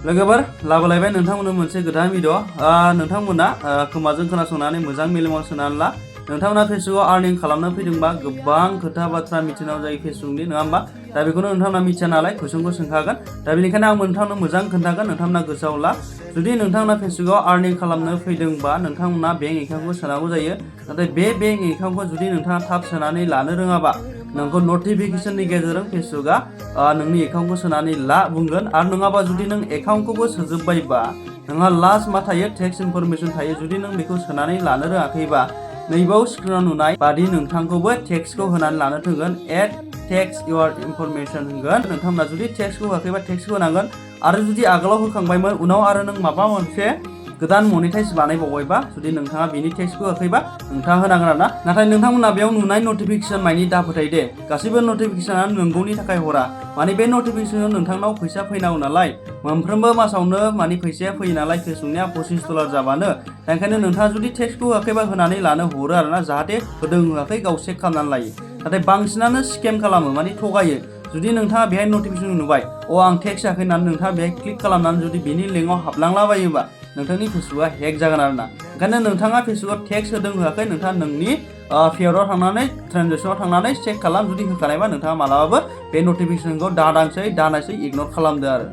लोगोफोर लाबोलायबाय नोंथांमोननो मोनसे गोदान भिडिअ नोंथांमोना खोमाजों खोनासंनानै मोजां मेलेमाव सोनानै ला नोंथांमोना फेसबुकआव आर्निं खालामनो फैदोंबा गोबां खोथा बाथ्रा मिथिनांगौ जायो फेसबुकनि नङा होमबा दा बेखौनो नोंथांमोना मिथिया नालाय कुइसनखौ सोंखागोन दा बेनिखायनो आं नोंथांनो मोजां खोन्थागोन नोंथांमोना गोसोआव ला जुदि नोंथांमोना फेसबुकआव आर्निं खालामनो फैदोंबा नोंथांमोना बेंक एकाउन्टखौ सोनांगौ जायो नाथाय बे बेंक एकाउन्टखौ जुदि नोंथाङा थाब सोनानै लानो रोङाबा नोंखौ नटिफिकेशननि गेजेरजों फेसबुकआ नोंनि एकाउन्टखौ सोनानै ला बुंगोन आरो नङाबा जुदि नों एकाउन्टखौबो सोजोबबायबा नोंहा लास्ट मा थायो टेक्स इनफरमेशन थायो जुदि नों बेखौ सोनानै लानो रोङाखैबा नैबाव स्क्रिनाव नुनाय बादि नोंथांखौबो टेक्सखौ होनानै लानो थोगोन एड टेक्स इउर इनफरमेशन होगोन नोंथांमोना जुदि टेक्सखौ होआखैबा टेक्सखौ होनांगोन आरो जुदि आगोलाव होखांबायमोन उनाव आरो नों माबा मोनसे गोदान मनिटाइज बानायबावबायबा जुदि नोंथाङा बेनि टेक्सखौ होआखैबा नोंथाङा होनांगोन आरोना नाथाय नोंथांमोना बेयाव नुनाय नटिफिकेशन मानि दा फोथाय दे गासैबो नटिफिकेशनआ नोंगौनि थाखाय हरा माने बे नटिफिकेशनाव नोंथांनाव फैसा फैनांगौ नालाय मोनफ्रोमबो मासावनो माने फैसाया फैयो नालाय फेसबुकनिया $25 जाबानो ओंखायनो नोंथाङा जुदि टेक्सखौ होआखैबा होनानै लानो हरो आरोना जाहाथे होदों होआखै गाव चेक खालामनानै लायो नाथाय बांसिनानो स्केम खालामो माने थगायो जुदि नोंथाङा बेहाय नटिफिकेशन नुबाय आं टेक्स होआखै होननानै नोंथाङा बेहाय क्लिक खालामनानै जुदि बेनि लिंकआव हाबलांलाबायोबा नोंथांनि फेसबुकआ हेक जागोन आरोना ओंखायनो नोंथाङा फेसबुकआव टेक्स होदों होआखै नोंथाङा नोंनि पेआराव थांनानै ट्रेनजेक्सनाव थांनानै चेक खालाम जुदि होखानायबा नोंथाङा मालाबाबो बे नटिफिकेशनखौ दानायसै इगनर खालामदो आरो